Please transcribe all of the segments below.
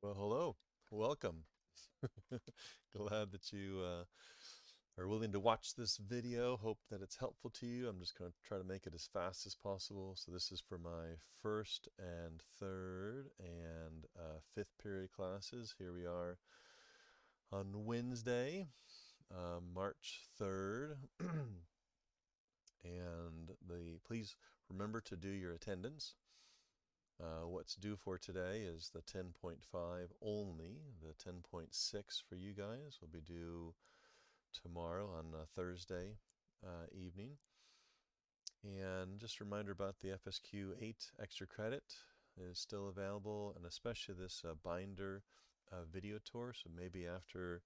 Well, hello, welcome. Glad that you are willing to watch this video. Hope that it's helpful to you. I'm just going to try to make it as fast as possible. So this is for my first and third and fifth period classes. Here we are on Wednesday, March 3rd. And please remember to do your attendance. What's due for today is the 10.5 only. The 10.6 for you guys will be due tomorrow on Thursday evening. And just a reminder about the FSQ 8 extra credit is still available, and especially this binder video tour. So maybe after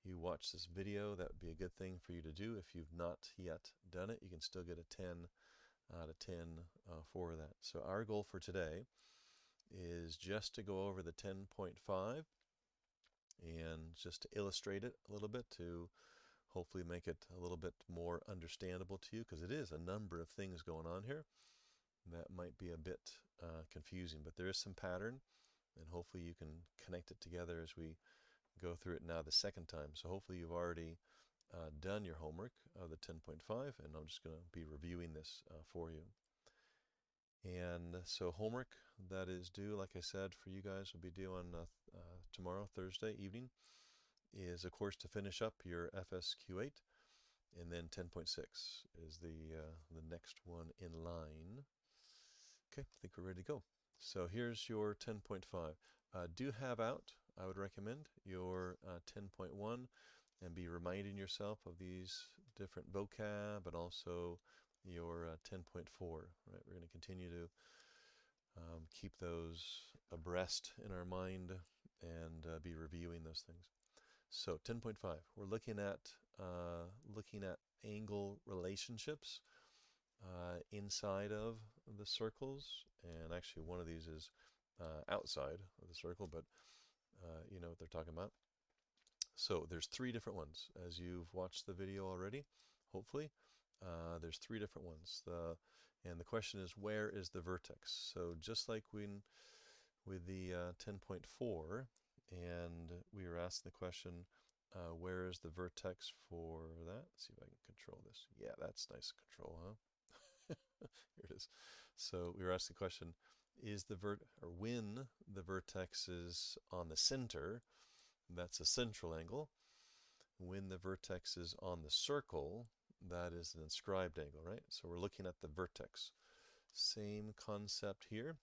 you watch this video, that would be a good thing for you to do. If you've not yet done it, you can still get a 10 out of 10 for that. So our goal for today is just to go over the 10.5 and just to illustrate it a little bit to hopefully make it a little bit more understandable to you, because it is a number of things going on here that might be a bit confusing, but there is some pattern, and hopefully you can connect it together as we go through it now the second time. So hopefully you've already done your homework of the 10.5, and I'm just going to be reviewing this for you. And so homework that is due, like I said, for you guys will be due on tomorrow, Thursday evening, is of course to finish up your FSQ8, and then 10.6 is the next one in line. Okay, I think we're ready to go. So here's your 10.5. Do have out, I would recommend, your 10.1 and be reminding yourself of these different vocab and also your 10.4. Right, we're going to continue to keep those abreast in our mind and be reviewing those things. So 10.5, we're looking at angle relationships inside of the circles, and actually one of these is outside of the circle, but you know what they're talking about. So there's three different ones, as you've watched the video already, hopefully. There's three different ones. And the question is, where is the vertex? So just like with the 10.4, and we were asking the question, where is the vertex for that? Let's see if I can control this. Yeah, that's nice control, huh? Here it is. So we were asking the question, when the vertex is on the center, that's a central angle. When the vertex is on the circle, that is an inscribed angle, right? So we're looking at the vertex. Same concept here.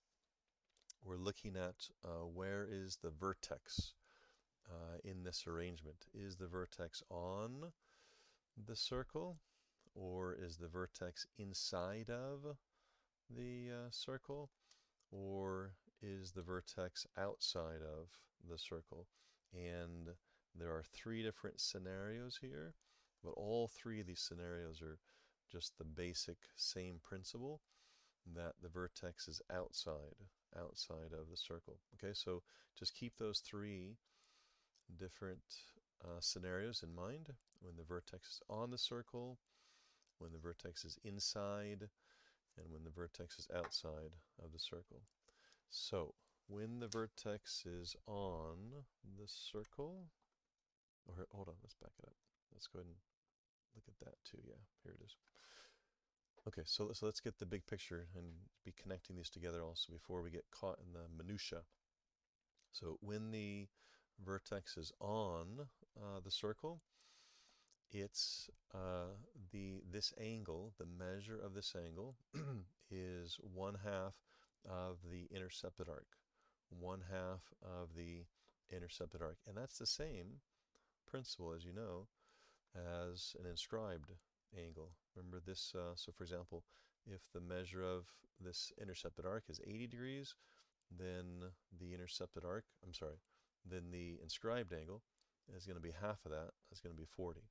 We're looking at where is the vertex in this arrangement. Is the vertex on the circle, or is the vertex inside of the circle, or is the vertex outside of the circle? And there are three different scenarios here, but all three of these scenarios are just the basic same principle, that the vertex is outside of the circle. Okay, so just keep those three different scenarios in mind: when the vertex is on the circle, when the vertex is inside, and when the vertex is outside of the circle. So when the vertex is on the circle, or hold on, let's back it up. Let's go ahead and look at that too. Yeah, here it is. Okay, so let's get the big picture and be connecting these together also before we get caught in the minutia. So when the vertex is on the circle, it's this angle, the measure of this angle is 1/2 of the intercepted arc. 1/2 of the intercepted arc. And that's the same principle, as you know, as an inscribed angle. Remember this, so for example, if the measure of this intercepted arc is 80 degrees, then the intercepted arc, I'm sorry, then the inscribed angle is going to be half of that. That's going to be 40.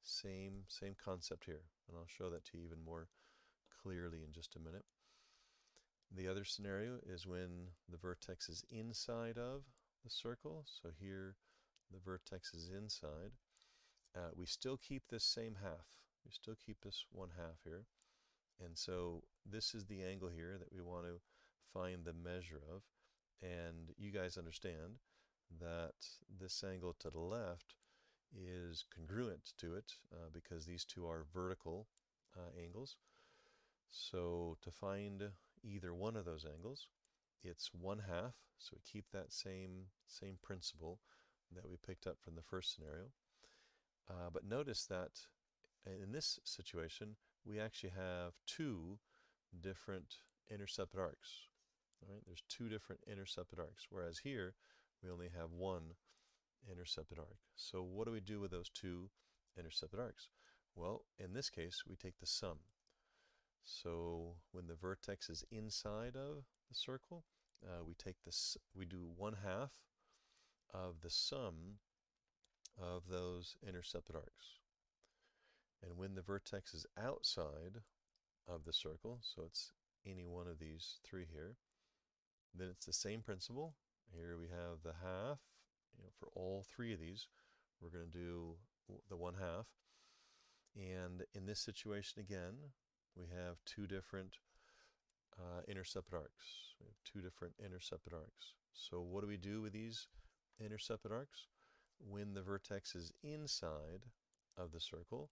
Same concept here, and I'll show that to you even more clearly in just a minute. The other scenario is when the vertex is inside of the circle. So here the vertex is inside. We still keep this same half. We still keep this 1/2 here. And so this is the angle here that we want to find the measure of. And you guys understand that this angle to the left is congruent to it because these two are vertical angles. So to find either one of those angles, it's 1/2. So we keep that same principle that we picked up from the first scenario. But notice that in this situation, we actually have two different intercepted arcs. All right, there's two different intercepted arcs, whereas here we only have one intercepted arc. So what do we do with those two intercepted arcs? Well, in this case, we take the sum. So when the vertex is inside of the circle, we do 1/2 of the sum of those intercepted arcs. And when the vertex is outside of the circle, so it's any one of these three here, then it's the same principle. Here we have the half. For all three of these, we're going to do the 1/2. And in this situation again, we have two different intercepted arcs. We have two different intercepted arcs. So what do we do with these intercepted arcs? When the vertex is inside of the circle,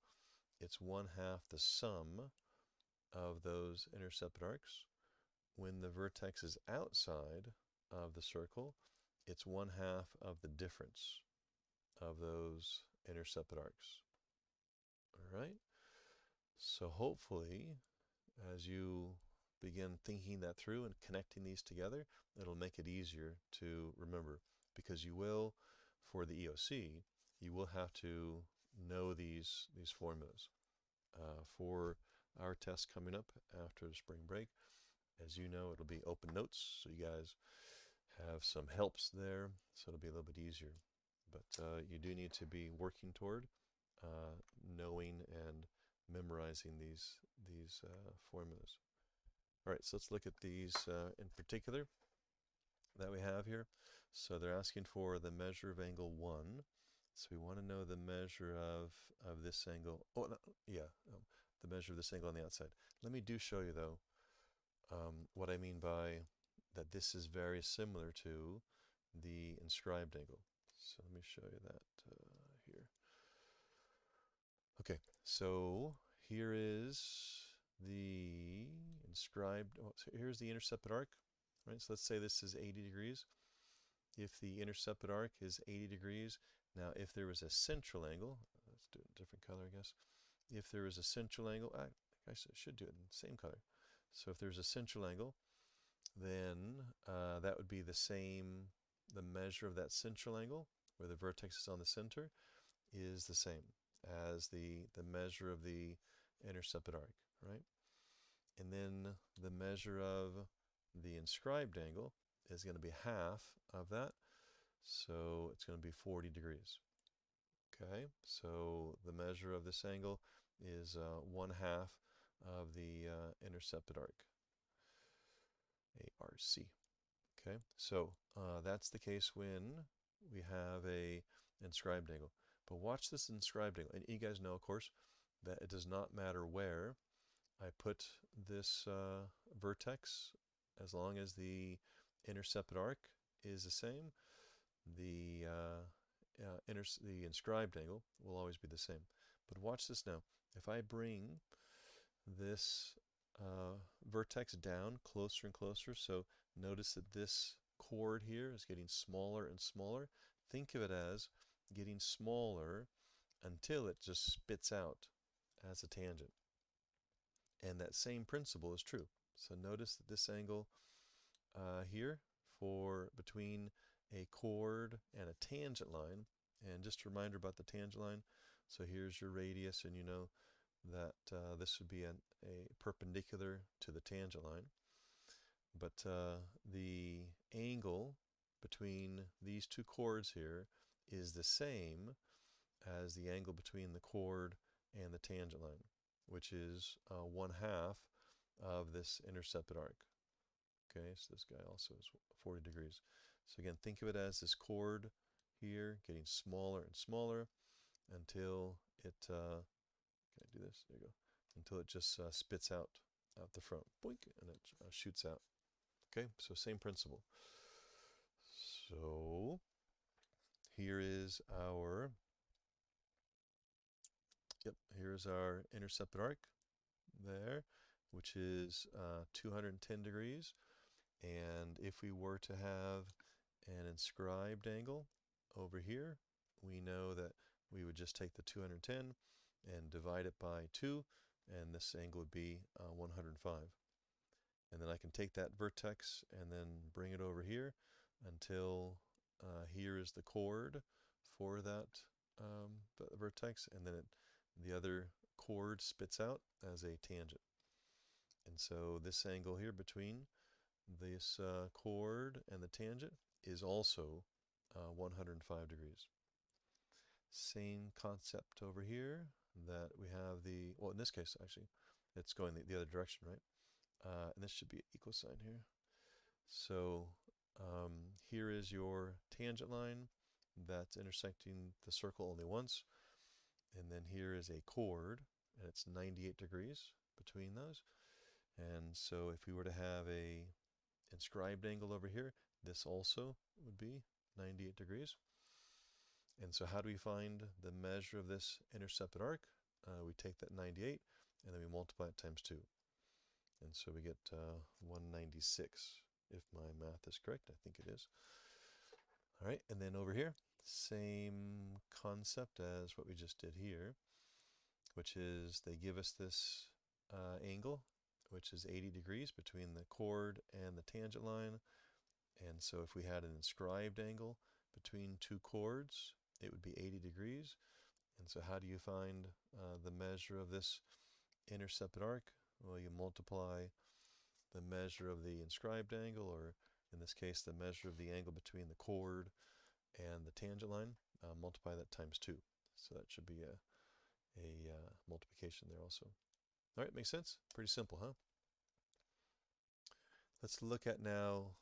it's 1/2 the sum of those intercepted arcs. When the vertex is outside of the circle, it's 1/2 of the difference of those intercepted arcs. All right? So hopefully, as you begin thinking that through and connecting these together, it'll make it easier to remember, because you will, for the EOC, you will have to know these formulas. For our test coming up after the spring break, as you know, it'll be open notes, so you guys have some helps there, so it'll be a little bit easier. But you do need to be working toward knowing and memorizing these formulas. All right, so let's look at these in particular that we have here. So they're asking for the measure of angle 1. So we want to know the measure of this angle. Oh, no, yeah, the measure of this angle on the outside. Let me show you, though, what I mean by that this is very similar to the inscribed angle. So let me show you that here. Okay, so here is the inscribed, so here's the intercepted arc, right? So let's say this is 80 degrees. If the intercepted arc is 80 degrees, now if there was a central angle, let's do it in a different color, I guess. If there is a central angle, I should do it in the same color. So if there's a central angle, then that would be the same, the measure of that central angle, where the vertex is on the center, is the same as the measure of the intercepted arc, right? And then the measure of the inscribed angle is going to be half of that, so it's going to be 40 degrees. Okay, so the measure of this angle is 1/2 of the intercepted arc, ARC. Okay, so that's the case when we have a inscribed angle. But watch this inscribed angle, and you guys know, of course, that it does not matter where I put this vertex, as long as the intercepted arc is the same, the inscribed angle will always be the same. But watch this now. If I bring this vertex down closer and closer, so notice that this chord here is getting smaller and smaller. Think of it as getting smaller until it just spits out as a tangent. And that same principle is true. So notice that this angle here for between a chord and a tangent line, and just a reminder about the tangent line, so here's your radius, and you know that this would be a perpendicular to the tangent line. But the angle between these two chords here is the same as the angle between the chord and the tangent line, which is 1/2 of this intercepted arc. Okay, so this guy also is 40 degrees. So again, think of it as this chord here getting smaller and smaller until it, can I do this? There you go. Until it just spits out the front, boink, and it shoots out. Okay, so same principle. So here is our here's our intercepted arc there, which is 210 degrees. And if we were to have an inscribed angle over here, we know that we would just take the 210 and divide it by 2, and this angle would be 105. And then I can take that vertex and then bring it over here until here is the chord for that vertex, and then the other chord spits out as a tangent. And so this angle here between this chord and the tangent is also 105 degrees. Same concept over here, that we have the, well, in this case actually it's going the other direction, right? And this should be an equal sign here. So here is your tangent line that's intersecting the circle only once, and then here is a chord, and it's 98 degrees between those. And so if we were to have a inscribed angle over here, this also would be 98 degrees. And so how do we find the measure of this intercepted arc? We take that 98 and then we multiply it times 2. And so we get 196, if my math is correct. I think it is. All right, and then over here, same concept as what we just did here, which is they give us this angle, which is 80 degrees between the chord and the tangent line. And so if we had an inscribed angle between two chords, it would be 80 degrees. And so how do you find the measure of this intercepted arc? Well, you multiply the measure of the inscribed angle, or in this case, the measure of the angle between the chord and the tangent line, multiply that times 2. So that should be a multiplication there also. All right, makes sense? Pretty simple, huh? Let's look at now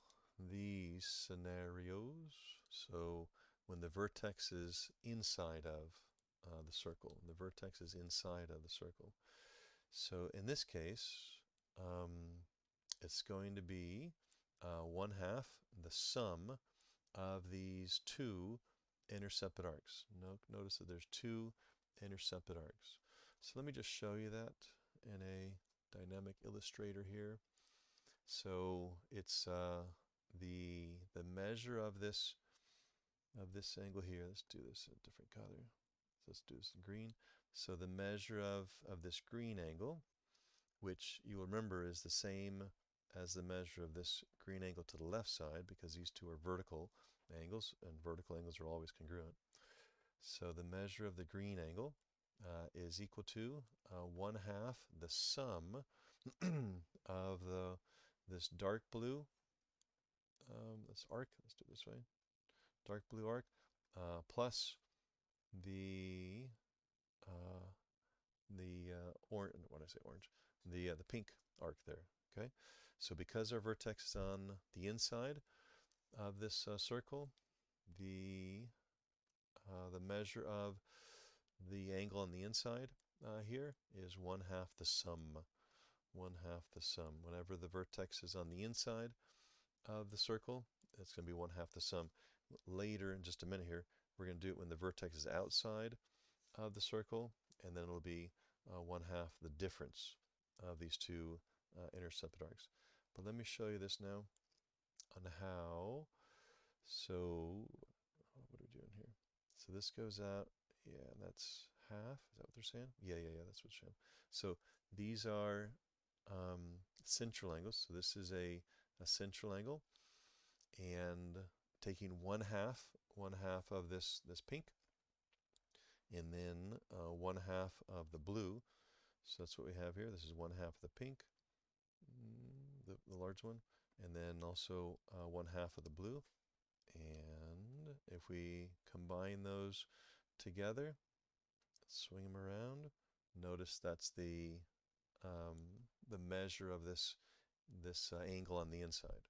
these scenarios. So when the vertex is inside of the circle, the vertex is inside of the circle. So in this case, it's going to be 1/2 the sum of these two intercepted arcs. Notice that there's two intercepted arcs. So let me just show you that in a dynamic illustrator here. So it's the measure of this angle here. Let's do this in a different color. So let's do this in green. So the measure of this green angle, which you remember is the same as the measure of this green angle to the left side, because these two are vertical angles, and vertical angles are always congruent. So the measure of the green angle is equal to 1/2 the sum of this dark blue this arc. Let's do it this way. Dark blue arc plus the orange. What did I say? Orange. The pink arc there. Okay. So because our vertex is on the inside of this circle, the measure of the angle on the inside here is 1/2 the sum. 1/2 the sum. Whenever the vertex is on the inside of the circle, it's going to be 1/2 the sum. Later, in just a minute here, we're going to do it when the vertex is outside of the circle, and then it'll be 1/2 the difference of these two intercepted arcs. But let me show you this now on how. So what are we doing here? So this goes out, yeah, and that's half. Is that what they're saying? Yeah, that's what's showing. So these are central angles. So this is a central angle, and taking 1/2 of this pink, and then 1/2 of the blue. So that's what we have here. This is 1/2 of the pink, the large one, and then also 1/2 of the blue. And if we combine those together, swing them around, notice that's the measure of this angle on the inside.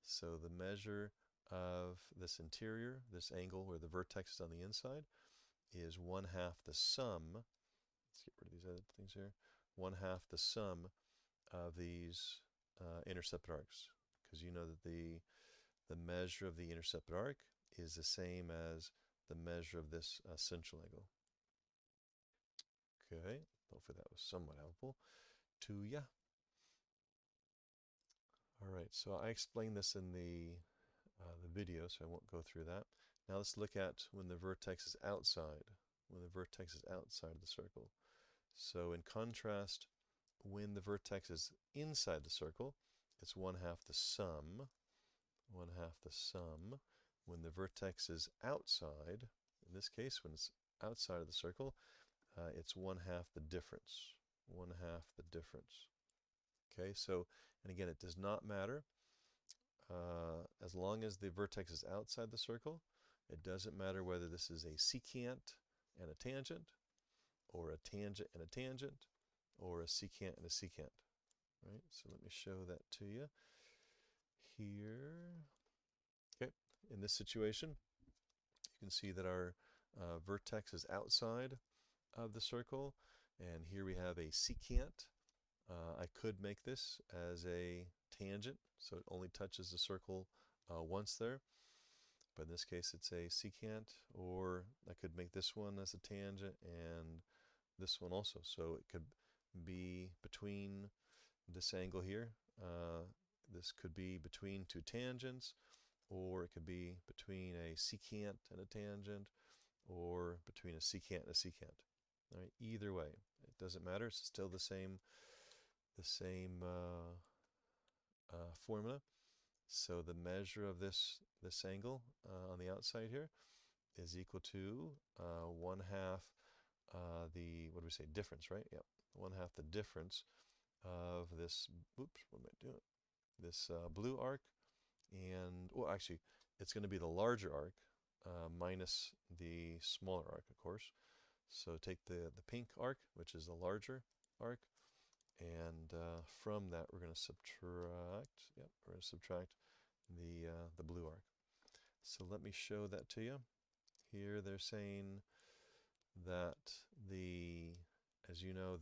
So the measure of this interior, this angle where the vertex is on the inside, is 1/2 the sum. Let's get rid of these other things here. 1/2 the sum of these intercepted arcs, because you know that the the measure of the intercepted arc is the same as the measure of this central angle. Okay, hopefully that was somewhat helpful to ya. All right, so I explained this in the video, so I won't go through that. Now let's look at when the vertex is outside. When the vertex is outside of the circle. So in contrast, when the vertex is inside the circle, it's 1/2 the sum. 1/2 the sum. When the vertex is outside, in this case, when it's outside of the circle, it's 1/2 the difference. 1/2 the difference. Okay, so, and again, it does not matter. As long as the vertex is outside the circle, it doesn't matter whether this is a secant and a tangent, or a tangent and a tangent, or a secant and a secant. Right? So let me show that to you here. Okay, in this situation, you can see that our vertex is outside of the circle, and here we have a secant. I could make this as a tangent, so it only touches the circle once there, but in this case it's a secant, or I could make this one as a tangent and this one also, so it could be between this angle here. This could be between two tangents, or it could be between a secant and a tangent, or between a secant and a secant. All right, either way, it doesn't matter. It's still the same formula. So the measure of this angle on the outside here is equal to 1/2 the, what do we say, difference, right? Yep, 1/2 the difference of this, oops, what am I doing? This blue arc, and, well, actually, it's going to be the larger arc minus the smaller arc, of course. So take the pink arc, which is the larger arc, and from that we're going to subtract. Yep, we're going to subtract the blue arc. So let me show that to you. Here they're saying that as you know,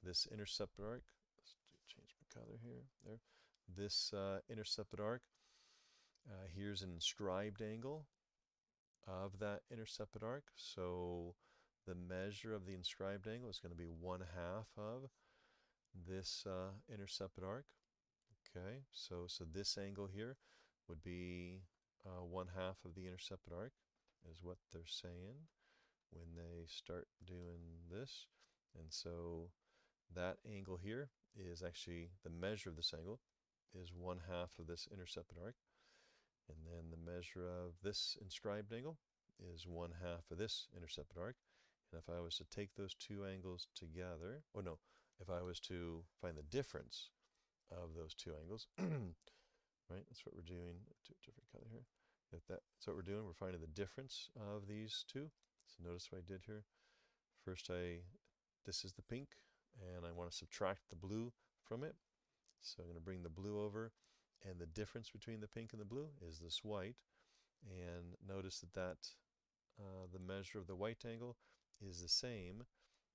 this intercepted arc. Let's change my color here. There. This intercepted arc. Here's an inscribed angle of that intercepted arc. So the measure of the inscribed angle is going to be 1/2 of this intercepted arc. Okay, so this angle here would be 1/2 of the intercepted arc, is what they're saying when they start doing this. And so that angle here is actually, the measure of this angle is 1/2 of this intercepted arc. And then the measure of this inscribed angle is 1/2 of this intercepted arc. And if I was to take those two angles together, or no, if I was to find the difference of those two angles, right, that's what we're doing, different color here. That's what we're doing, we're finding the difference of these two. So notice what I did here. First this is the pink, and I want to subtract the blue from it. So I'm going to bring the blue over, and the difference between the pink and the blue is this white. And notice that the measure of the white angle is the same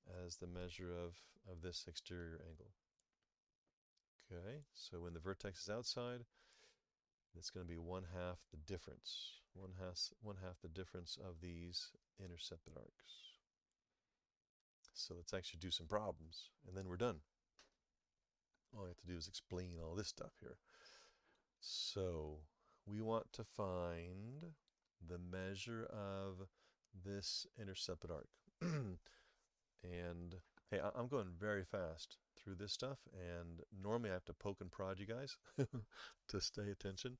as the measure of this exterior angle. Okay, so when the vertex is outside, it's going to be 1/2 the difference. 1/2 the difference of these intercepted arcs. So let's actually do some problems, and then we're done. All I have to do is explain all this stuff here. So we want to find the measure of this intercepted arc. And hey, I'm going very fast through this stuff, and normally I have to poke and prod you guys to stay attention,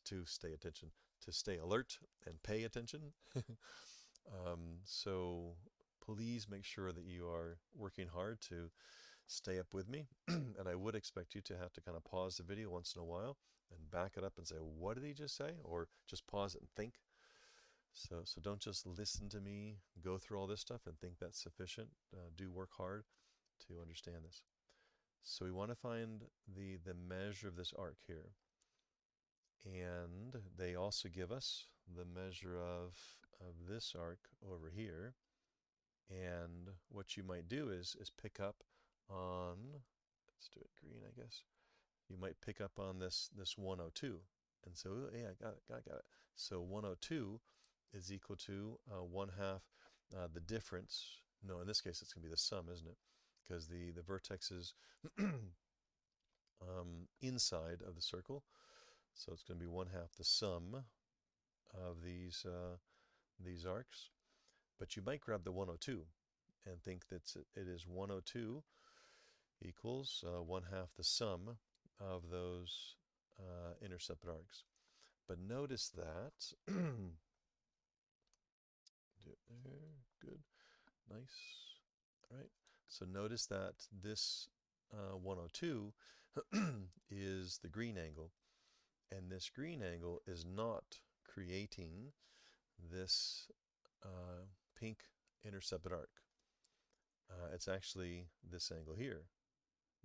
to stay alert and pay attention. So please make sure that you are working hard to stay up with me. And I would expect you to have to kind of pause the video once in a while and back it up and say, what did he just say? Or just pause it and think. So don't just listen to me go through all this stuff and think that's sufficient. Do work hard to understand this. So we want to find the measure of this arc here. And they also give us the measure of this arc over here. And what you might do is pick up on, let's do it green, I guess. You might pick up on this 102. And so, yeah, got it. So 102 is equal to 1/2 the difference. No, in this case, it's going to be the sum, isn't it? Because the vertex is inside of the circle. So it's going to be 1/2 the sum of these arcs. But you might grab the 102 and think that it is 102 equals 1/2 the sum of those intercepted arcs. But notice that, good, nice, all right. So notice that this 102 is the green angle, and this green angle is not creating this pink intercepted arc. It's actually this angle here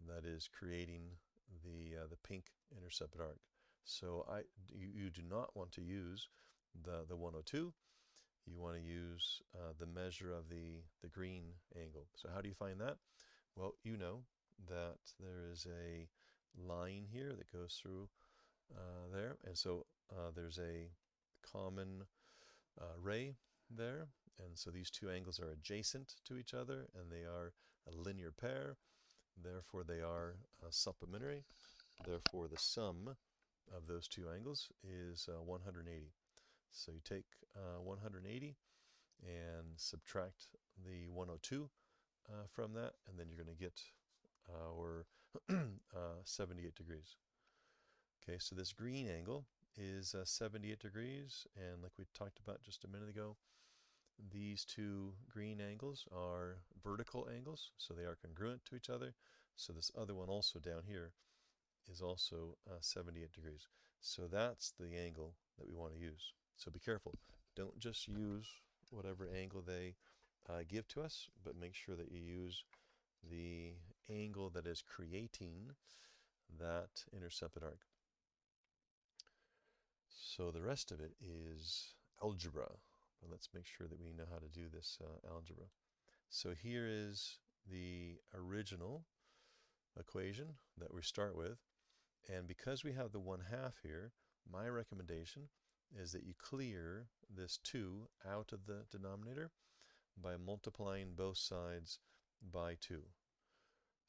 that is creating the pink intercepted arc. So you do not want to use the 102. You want to use the measure of the green angle. So how do you find that? Well, you know that there is a line here that goes through there, and so there's a common ray there, and so these two angles are adjacent to each other, and they are a linear pair. Therefore, they are supplementary. Therefore, the sum of those two angles is 180. So you take 180 and subtract the 102 from that, and then you're going to get our 78 degrees. Okay, so this green angle is 78 degrees, and like we talked about just a minute ago, these two green angles are vertical angles, so they are congruent to each other. So this other one also down here is also 78 degrees. So that's the angle that we want to use. So be careful. Don't just use whatever angle they give to us, but make sure that you use the angle that is creating that intercepted arc. So the rest of it is algebra. But let's make sure that we know how to do this algebra. So here is the original equation that we start with. And because we have the 1/2 here, my recommendation is that you clear this 2 out of the denominator by multiplying both sides by 2.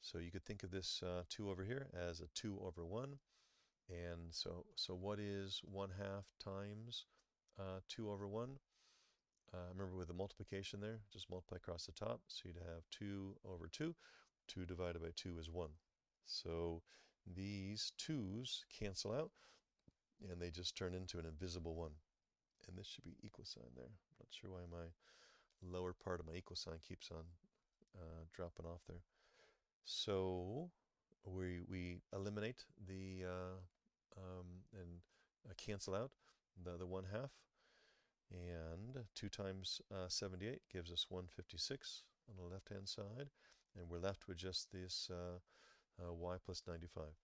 So you could think of this 2 over here as a 2 over 1. And so what is 1/2 times 2 over 1? Remember with the multiplication there, just multiply across the top. So you'd have 2 over 2. 2 divided by 2 is 1. So these 2's cancel out, and they just turn into an invisible 1. And this should be equal sign there. I'm not sure why my lower part of my equal sign keeps on dropping off there. So we eliminate the and cancel out the 1/2. And 2 times 78 gives us 156 on the left-hand side. And we're left with just this y plus 95.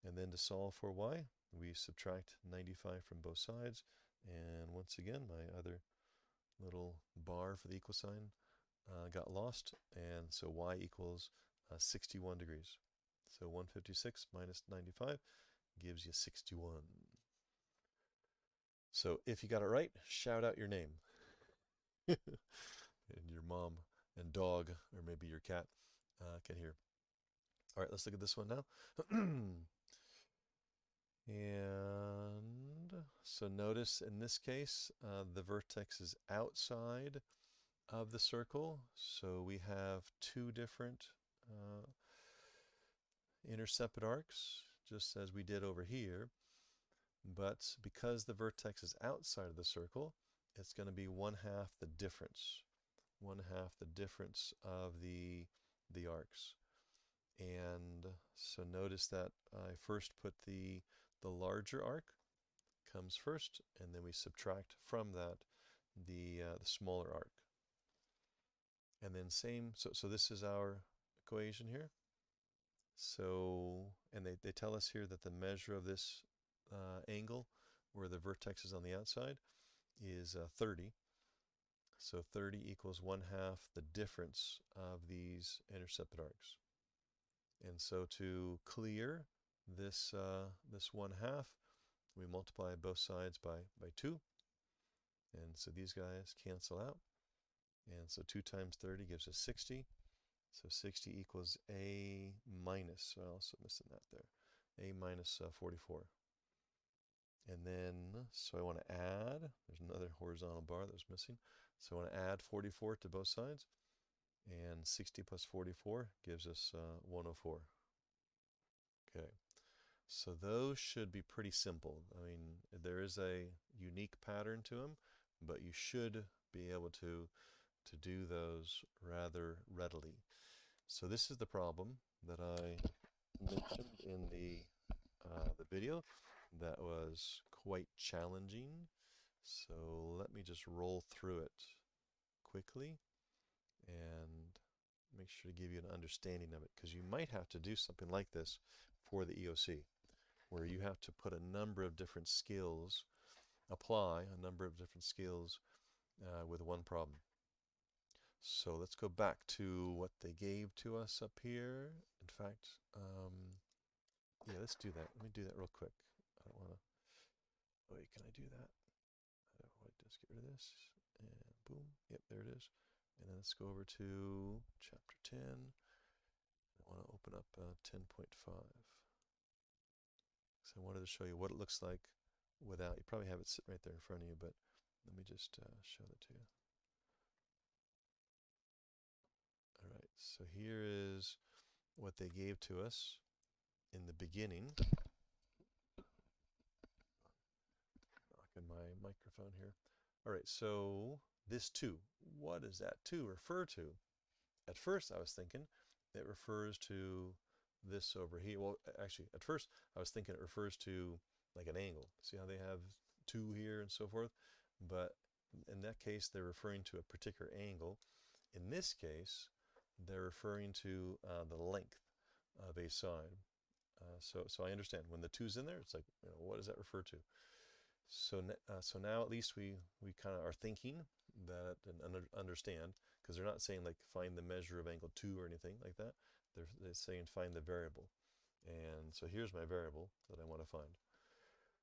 And then to solve for y, we subtract 95 from both sides. And once again, my other little bar for the equal sign got lost. And so y equals 61 degrees. So 156 minus 95 gives you 61. So if you got it right, shout out your name. And your mom and dog, or maybe your cat, can hear. All right, let's look at this one now. And so notice in this case, the vertex is outside of the circle. So we have 2 different intercepted arcs, just as we did over here. But because the vertex is outside of the circle, it's going to be 1/2 the difference. 1/2 the difference of the arcs. And so notice that I first put the larger arc comes first, and then we subtract from that the smaller arc. And then same, so this is our equation here. So, and they tell us here that the measure of this angle where the vertex is on the outside is 30. So 30 equals 1/2 the difference of these intercepted arcs. And so to clear this 1/2, we multiply both sides by 2, and so these guys cancel out, and so 2 times 30 gives us 60, so 60 equals a minus, so I'm also missing that there, a minus 44. And then, so I want to add, there's another horizontal bar that was missing, so I want to add 44 to both sides, and 60 plus 44 gives us 104. Okay, so those should be pretty simple. I mean, there is a unique pattern to them, but you should be able to do those rather readily. So this is the problem that I mentioned in the video that was quite challenging. So let me just roll through it quickly and make sure to give you an understanding of it, because you might have to do something like this for the EOC, where you have to put a number of different skills, apply a number of different skills with one problem. So let's go back to what they gave to us up here. In fact, yeah, let's do that. Let me do that real quick. I don't want to. Wait, can I do that? I just get rid of this, and boom. Yep, there it is. And then let's go over to chapter 10. I want to open up 10.5. So I wanted to show you what it looks like without. You probably have it sitting right there in front of you, but let me just show that to you. All right, so here is what they gave to us in the beginning. Knocking my microphone here. All right, so this 2, what does that 2 refer to? At first I was thinking it refers to this over here. Well, actually, at first I was thinking it refers to like an angle. See how they have 2 here and so forth? But in that case, they're referring to a particular angle. In this case, they're referring to the length of a side. So I understand when the 2's in there, it's like, what does that refer to? So now at least we kind of are thinking that and understand, because they're not saying like find the measure of angle 2 or anything like that. They're saying find the variable. And so here's my variable that I want to find.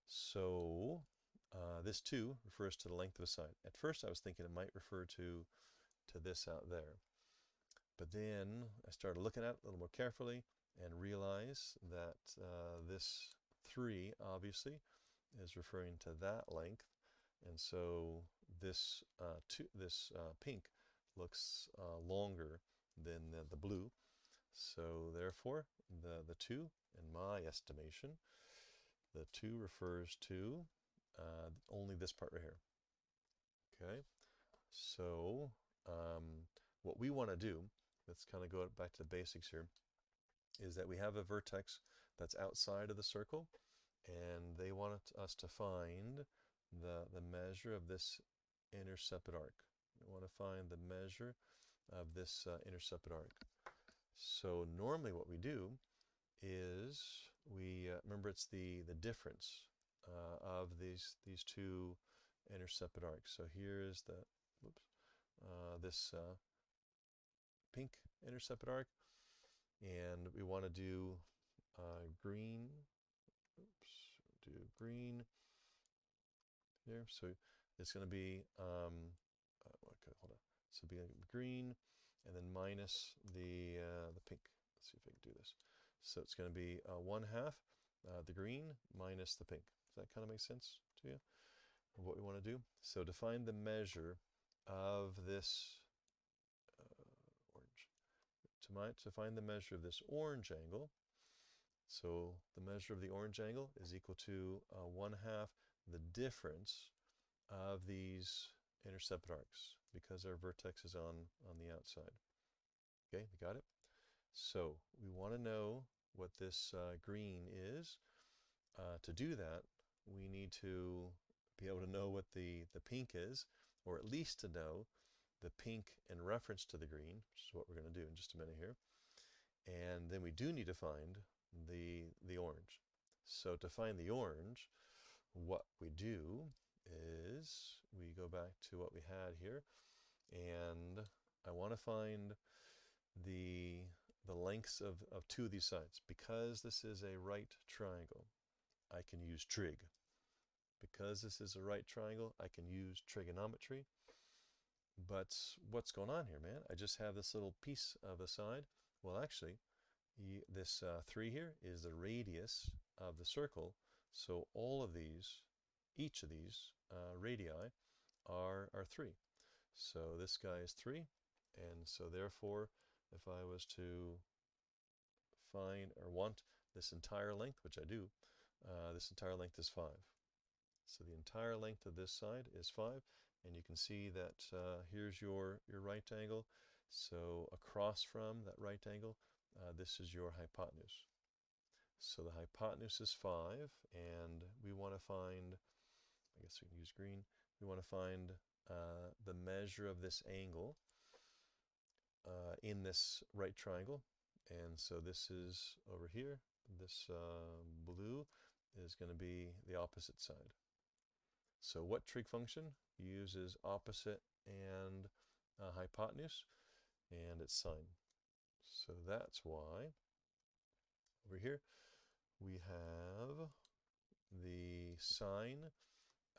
So this 2 refers to the length of a side. At first I was thinking it might refer to this out there. But then I started looking at it a little more carefully and realized that this 3 obviously is referring to that length, and so this pink looks longer than the blue. So therefore, the 2, in my estimation, the 2 refers to only this part right here. Okay, so what we want to do, let's kind of go back to the basics here, is that we have a vertex that's outside of the circle, and they want us to find the measure of this intercepted arc. We want to find the measure of this intercepted arc. So normally what we do is we remember it's the difference of these 2 intercepted arcs. So here is the this pink intercepted arc, and we want to do green. Do green here. So it's going to be okay, hold on. So be green, and then minus the pink. Let's see if I can do this. So it's going to be 1/2 the green minus the pink. Does that kind of make sense to you? What we want to do? So to find the measure of this orange, to find the measure of this orange angle. So the measure of the orange angle is equal to 1/2 the difference of these intercepted arcs, because our vertex is on the outside. Okay, we got it? So we want to know what this green is. To do that, we need to be able to know what the pink is, or at least to know the pink in reference to the green, which is what we're going to do in just a minute here. And then we do need to find the orange. So to find the orange, what we do is we go back to what we had here, and I want to find the lengths of 2 of these sides. Because this is a right triangle, I can use trig. Because this is a right triangle, I can use trigonometry. But what's going on here, man? I just have this little piece of a side. Well, actually, this 3 here is the radius of the circle. So all of these, each of these radii are 3. So this guy is 3. And so therefore, if I was to find or want this entire length, which I do, this entire length is 5. So the entire length of this side is 5, and you can see that here's your right angle. So across from that right angle, this is your hypotenuse. So the hypotenuse is 5, and we want to find, I guess we can use green, we want to find the measure of this angle in this right triangle. And so this is over here. This blue is going to be the opposite side. So what trig function uses opposite and hypotenuse, and its sine. So that's why over here we have the sine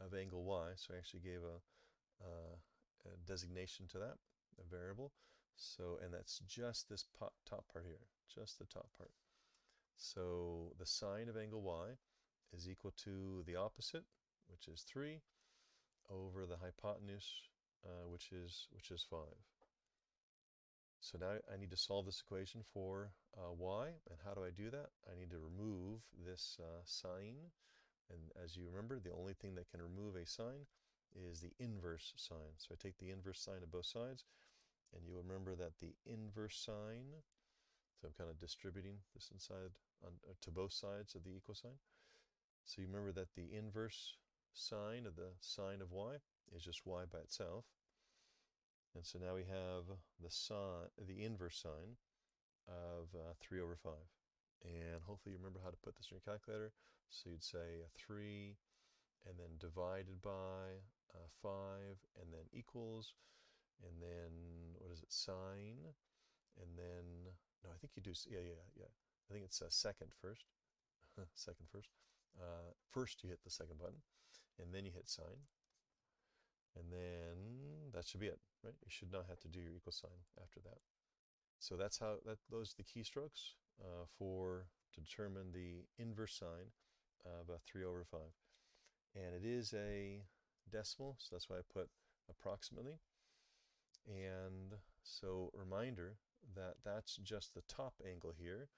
of angle y. So I actually gave a designation to that, a variable. So, and that's just this top part here, just the top part. So the sine of angle y is equal to the opposite, which is 3, over the hypotenuse, which is 5. So now I need to solve this equation for y, and how do I do that? I need to remove this sine, and as you remember, the only thing that can remove a sine is the inverse sine. So I take the inverse sine of both sides, and you remember that the inverse sine, so I'm kind of distributing this inside to both sides of the equal sign. So you remember that the inverse sine of the sine of y is just y by itself. And so now we have the inverse sine of 3 over 5. And hopefully you remember how to put this in your calculator. So you'd say 3 and then divided by 5 and then equals, and then what is it, sine, and then, no, I think you do, yeah. I think it's second first. Second first. First you hit the second button, and then you hit sine. And then that should be it, right? You should not have to do your equal sign after that. So that's how, those are the keystrokes to determine the inverse sine of 3 over 5. And it is a decimal, so that's why I put approximately. And so reminder that that's just the top angle here.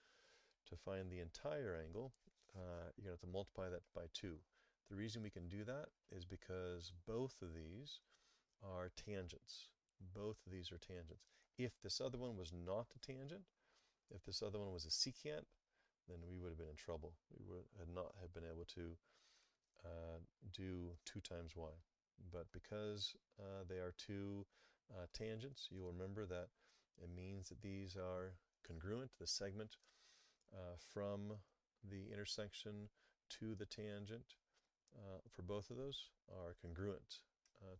To find the entire angle, you're going to have to multiply that by 2. The reason we can do that is because both of these are tangents. Both of these are tangents. If this other one was not a tangent, if this other one was a secant, then we would have been in trouble. We would not have been able to do 2 times y. But because they are 2 tangents, you'll remember that it means that these are congruent. The segment from the intersection to the tangent for both of those are congruent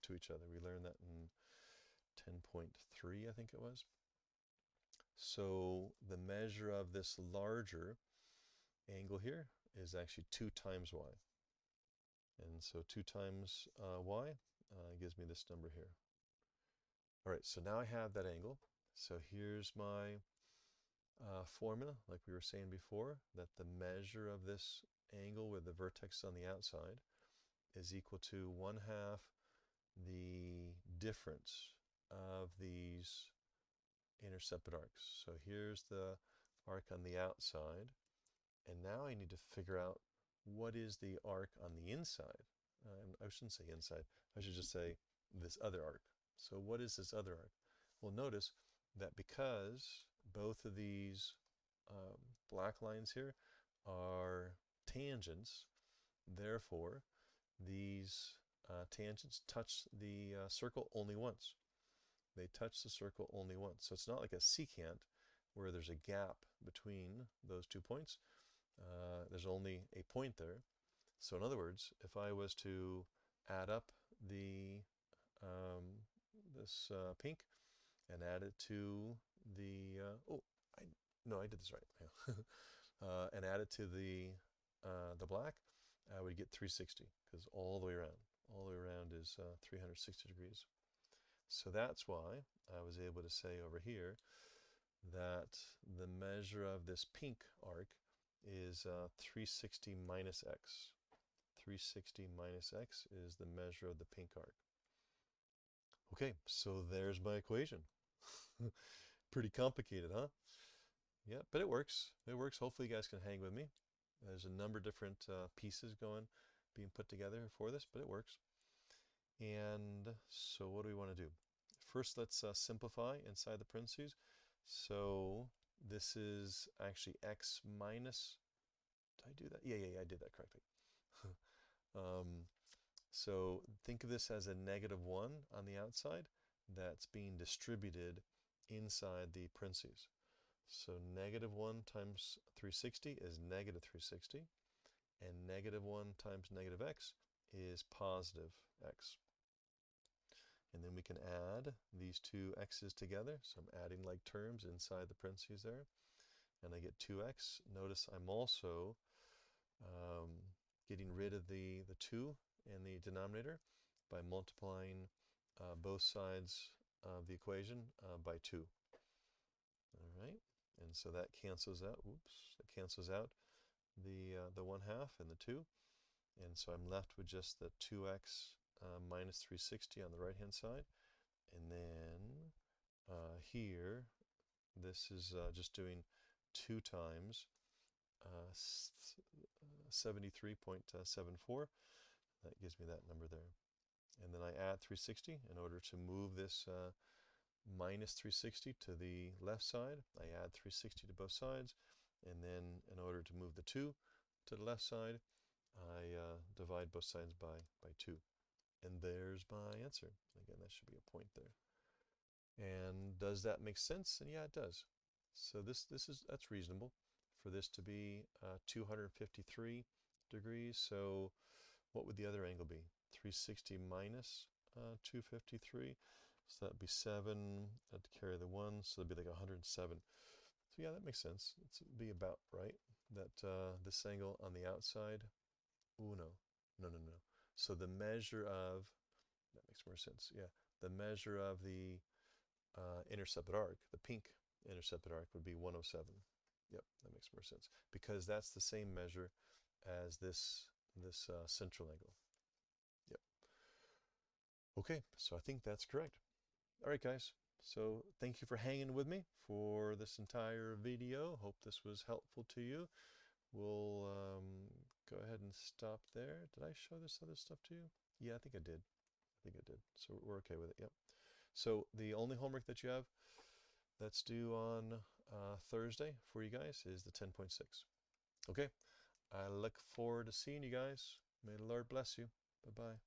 to each other. We learned that in 10.3, I think it was. So the measure of this larger angle here is actually 2 times y. And so 2 times y gives me this number here. All right, so now I have that angle. So here's my formula, like we were saying before, that the measure of this angle with the vertex on the outside is equal to 1/2 the difference of these intercepted arcs. So here's the arc on the outside, and now I need to figure out what is the arc on the inside. I shouldn't say inside, I should just say this other arc. So what is this other arc? Well, notice that because both of these black lines here are tangents, therefore these tangents touch the circle only once. They touch the circle only once. So it's not like a secant where there's a gap between those 2 points. There's only a point there. So in other words, if I was to add up the this pink and add it to the I did this right. And add it to the black, I would get 360, because all the way around is 360 degrees. So that's why I was able to say over here that the measure of this pink arc is 360 minus x. 360 minus x is the measure of the pink arc. Okay, so there's my equation. Pretty complicated, huh? Yeah, but it works. It works. Hopefully you guys can hang with me. There's a number of different pieces being put together for this, but it works. And so what do we want to do? First, let's simplify inside the parentheses. So this is actually x minus, did I do that? Yeah, I did that correctly. So think of this as a -1 on the outside that's being distributed inside the parentheses. So -1 times 360 is -360, and -1 times -x is positive x. And then we can add these two x's together. So I'm adding like terms inside the parentheses there. And I get 2x. Notice I'm also getting rid of the 2 in the denominator by multiplying both sides of the equation by 2. All right. And so that cancels out, it cancels out the 1/2 and the 2. And so I'm left with just the 2x minus 360 on the right hand side. And then here, this is just doing 2 times 73.74. That gives me that number there. And then I add 360 in order to move this minus 360 to the left side. I add 360 to both sides. And then in order to move the 2 to the left side, I divide both sides by 2. And there's my answer. Again, that should be a point there. And does that make sense? And yeah, it does. So that's reasonable for this to be 253 degrees. So what would the other angle be? 360 minus 253. So that'd be 7. That'd carry the 1, so it'd be like 107. So yeah, that makes sense. It'd be about right. That this angle on the outside. Ooh, no. So the measure of, that makes more sense. Yeah, the measure of the intercepted arc, the pink intercepted arc, would be 107. Yep, that makes more sense, because that's the same measure as this central angle. Yep. Okay, so I think that's correct. All right, guys. So thank you for hanging with me for this entire video. Hope this was helpful to you. We'll go ahead and stop there. Did I show this other stuff to you? Yeah, I think I did. So we're okay with it. Yep. So the only homework that you have that's due on Thursday for you guys is the 10.6. Okay. I look forward to seeing you guys. May the Lord bless you. Bye-bye.